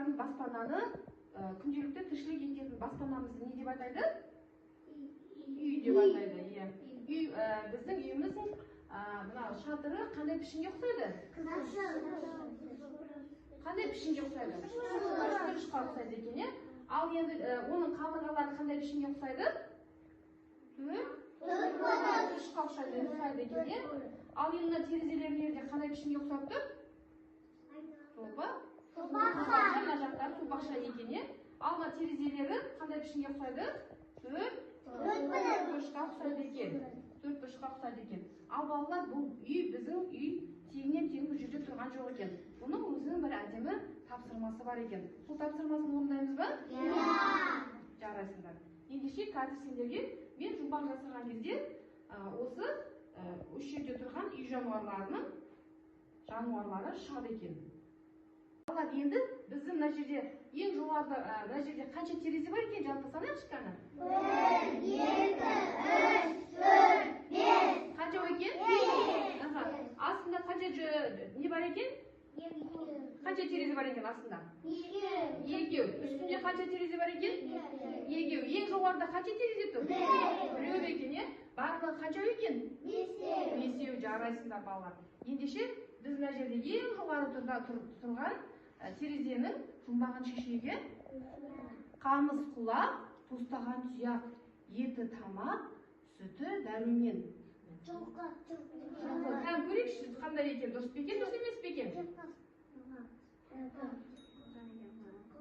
балалардың баспананы, күнделікті тіршілік ететін баспанамызды не деп атайды? Үй деп атайды. Үй, біздің үйіміздің мына шатыры қандай пішінге ұқсайды? Қандай пішінге ұқсайды? Үшбұрышқа ұқсайды екен. Ал енді оның қабырғалары қандай пішінге ұқсайды? Төртбұрышқа ұқсайды екен. Ал енді терезелердің де қандай пішінге ұқсап тұр? Мына жақтары сопақша екен. Ал мына терезелері қандай пішінге ұқсайды? Төртбұрышқа ұқсайды екен. Ал балалар, бұл үй, біздің үй тегіннен-тең бір жерде тұрған жоқ екен. Бұның өзінің бір әдемі тапсырмасы бар екен. Сол тапсырмасын орындаймыз ба? Жарайсыңдар. Ендеше қазір сендерге мен жұмбақ жасырған кезде осы үш жерде тұрған үй жануарлары шығады екен. Балалар, енді біздің мына жерде ең жоғарыда мына жерде қанша терезе бар екен? Жалпы санайықшы кәні? 1, 2, 3, 4, 5. Қанша екен? Астында қанша не бар екен? Қанша терезе бар екен астында? 2. Үстінде қанша терезе бар екен? 2. Ең жоғарыда қанша терезе тұр? 1 екен, е? Барлығы қанша екен? 5. Жарайсыңдар балалар. Ендеше біз мына жерде ең жоғары тұрған терезенің жұмбағын шешуге қамыс құлақ, тостаған тұяқ, еті тамақ, сүті дәрумен. Кән көрейікші қандай екен? Дұрыс пе екен, дұрыс емес пе екен?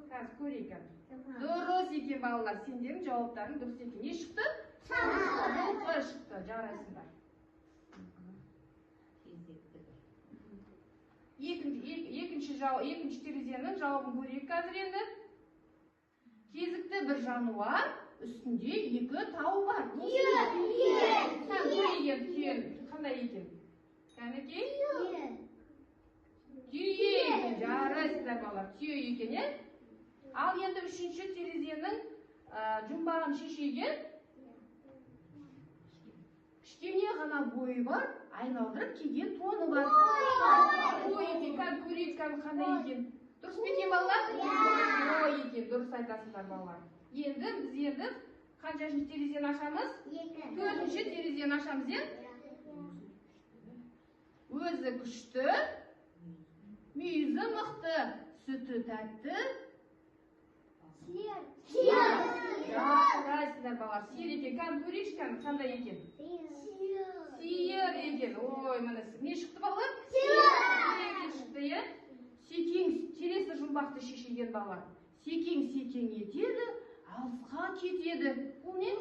Қазір көрейік. Дұрыс екен балалар, сендердің жауаптарың дұрыс екен. Не шықты? Жылқы шықты, жарайсыңдар. Екінші терезенің жауабын көрейік қазір енді. Кезікті бір жануар, үстінде 2 тау бар. Түйе. Қандай екен? Кәнекей? Түйе екен, жарайсыздар балалар, түйе екен, е? Ал енді үшінші терезенің жұмбағын шешуге кішкене ғана бойы бар, айналдырып киген тоны бар. Ой екен, көрейік қандай екен. Дұрыс пе екен балалар? Ой екен, дұрыс айтасыңдар балалар. Енді біз қаншашыншы терезені ашамыз? 4-ші терезені ашамыз, е? Өзі күшті, мүйізі мықты, сүті тәтті. Жарайсыңдар балалар, сиыр екен. Көрейікші қандай екен? Сиыр екен. Ой, міне, не шықты балалар? Сиыр шықты, е? Секең, келесі жұмбақты шешілген балалар. Секең етеді, алысқа кетеді. Бұл не?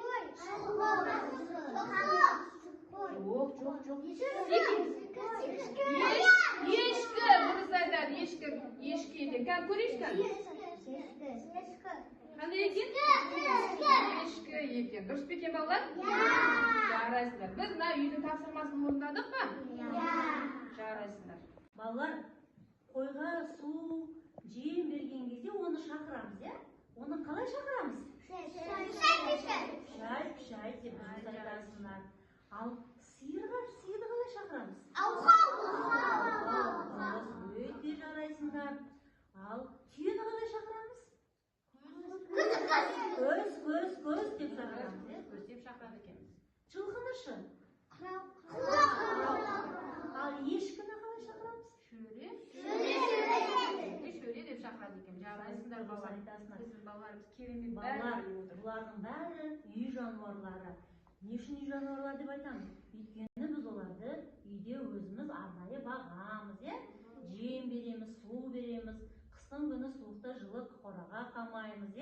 Жоқ. Ешкі, дұрыс айтады, ешкі екен. Көрейікші? Қандай екен? Ешкі екен. Дұрыс пе екен балалар? Жарайсыңдар. Біз мына үйдің тапсырмасын орындадық па? Жарайсыңдар. Балалар, қойға су, жем берген кезде оны шақырамыз, е? Оны қалай шақырамыз? Шай деп айтасыңдар. Ал сиырды қалай шақырамыз? Өте жарайсыңдар. Ал түйені қалай шақырамыз? Көз деп шақырамыз, е? Көз деп шақырады екенбіз. Жылқыны шы? Ал ешкіні қалай шақырамыз? Шөре деп шақырады екен. Жарайсыңдар балалар. Біздің балаларымыз керемет. Бұлардың бәрі үй жануарлары. Не үшін үй жануарлар деп айтамыз? Өйткені біз оларды үйде өзіміз арнайы бағамыз, е? Жем береміз, су береміз. Қыстың күні суықта жылы қораға қамаймыз, е?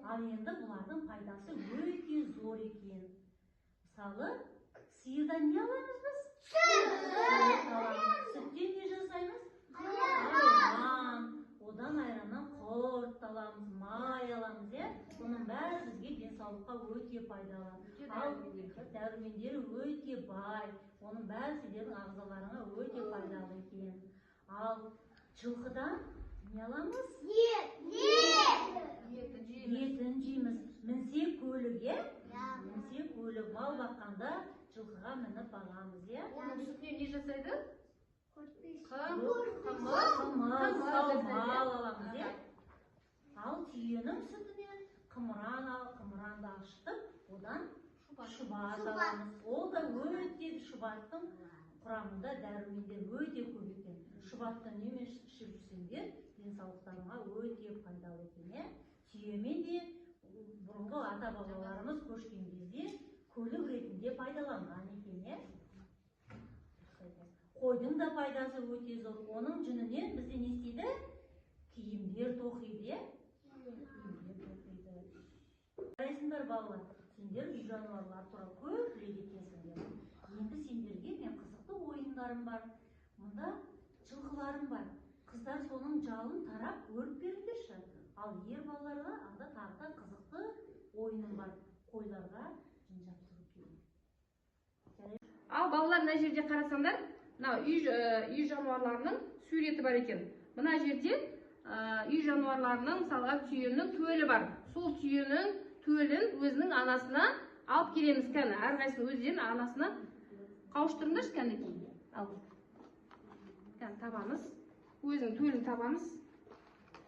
Ал енді бұлардың пайдасы өте зор екен. Мысалы, сиырдан не аламыз біз? Сүттен не жасаймыз? Айран. Одан айраннан құрт аламыз, май аламыз, е? Бұның бәрі бізге денсаулыққа өте пайдалы. Ал дәрумендері өте бай. Оның бәрі сіздердің ағзаларыңа өте пайдалы екен. Ал жылқыдан не аламыз? Етін жейміз. Мінсе көлік, е? Мінсе көлік. Мал баққанда жылқыға мініп бағамыз, е? Оның сүтінен не жасайды? Қымыз, мал аламыз, е? Ал түйенің сүтінен қымыранды ашытып, одан шұбат аламыз. Ол да өте шұбаттың құрамында дәрумендер өте көп екен. Шұбатты немен ішіп жүрсеңдер, денсаулықтарыңа өте пайдалы екен. Түйемен де бұрынғы ата-бабаларымыз көшкен кезде көлік ретінде пайдаланған екен. Қойдың да пайдасы өте зор. Оның жүнінен бізде не істейді? Киімдер тоқиды. Қарайсыңдар балалар, сендер үй жануарлары туралы көп біледі екенсіңдер. Енді сендерге мен қызықты ойындарым бар. Мұнда жылқыларым бар. Қыздар соның жалын тарап өріп беріңдерші. Ал ер балаларға алда тағы қызықты ойыным бар. Қойларға жын жаптырып беру. Ал балалар, мына жерде қарасаңдар, үй жануарларының суреті бар екен. Мына жерде үй жануарларының, мысалға, түйенің төлі бар. Сол түйенің төлін өзінің анасына алып келеміз. Кәні әрқайсысын өздерін анасына қауыштырыңдаршы. Кәні табамыз. Өзінің төлін табамыз.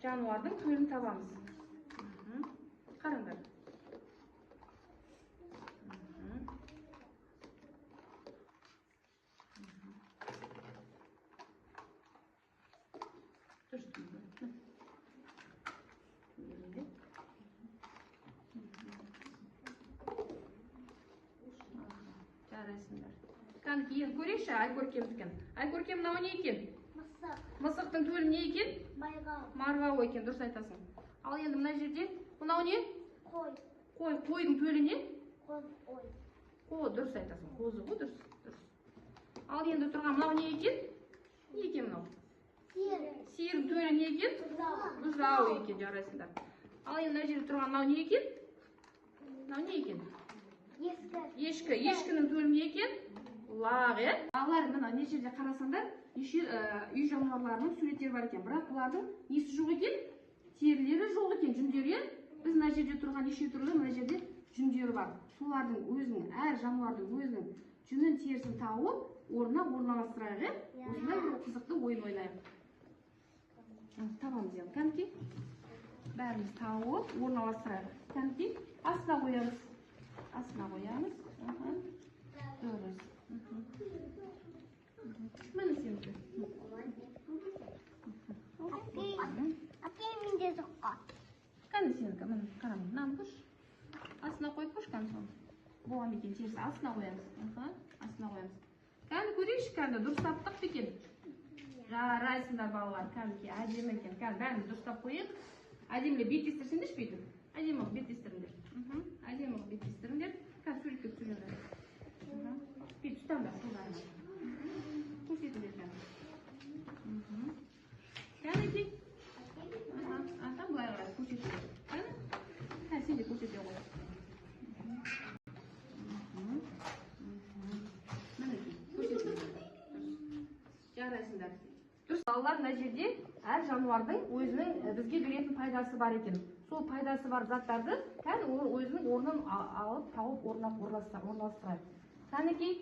Жануардың төлін табамыз. Қараңдар. Жарайсыңдар. Кәнік ең көрейші, Айкөркемдікі. Айкөркем мынау не екен? Мысықтың төлі не екен? Марғау екен, дұрыс айтасың. Ал енді мына жерде мынау не? Қойдың төлі не? Дұрыс айтасың. Қозы ғой, дұрыс. Ал енді тұрған мынау не екен? Не екен мынау? Сиырдың төлі не екен? Бұзау екен, жарайсыңдар. Ал енді мына жерде тұрған мынау не екен? Мынау не екен? Ешкі. Ешкінің төлі не екен? Лақ, Балалар, мына не жерде қарасаңдар, үй жануарларының суреттері бар екен. Бірақ бұлардың несі жоқ екен? Терілері жоқ екен, жүндері. Біз мына жерде тұрған неше түрлі мына жерде жүндері бар. Солардың өзінің, әр жануардың өзінің жүнін терісін тауып, орнына орналастырайық. Осындай бір қызықты ойын ойнайық. Табамыз енді. Кәнекей. Бәріміз тауып, орналастырайық. Кәнекей. Астына қоямыз. Дұрыс. Мені сенді. Әпкей менде соққа. Кәні сенікі, мені қарамын. Мынаны көш. Астына қойып көш, кәні соны. Болған бекен терісі. Астына қоямыз. Кәні көрейші, кәні дұрыстаптық бекен. Жарайсыңдар балалар, кәнекей, әдемі екен. Кәні бәріміз дұрыстап қойып. Әдемілі бет естірсеңдер шпейді. Әдемі бет естіріңдер. Кәні суретке түсіріңдер. Бет тұтамдар, қолдарына. Көрсетіңдер кәні. Кәнекей. Бұлай қарай көрсетіңдер. Кәні сен де көрсете қой. Жарайсыңдар. Дұрыс, балалар, мына жерде әр жануардың өзінің бізге беретін пайдасы бар екен. Сол пайдасы бар заттарды өзінің орнын алып, тауып, орналастырайық. Кәнекей,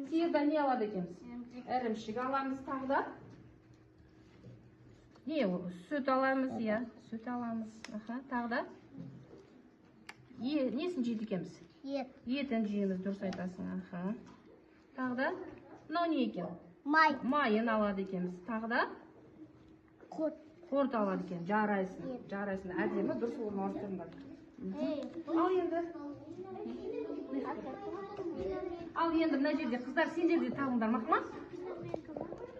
сиырдан не алады екенбіз? Ірімшік аламыз тағы да. Сүт аламыз, сүт аламыз. Тағы да. Несін жейді екенбіз? Етін жейміз, дұрыс айтасың. Тағы да. Мынау не екен? Майын алады екенбіз. Тағы да. Құрт алады екен. Жарайсын. Әдемі дұрыс орналастырыңдар. Ал енді мына жерде қыздар, сендер де табыңдар мақма?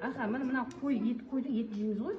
Мына қойдың етін жейміз ғой.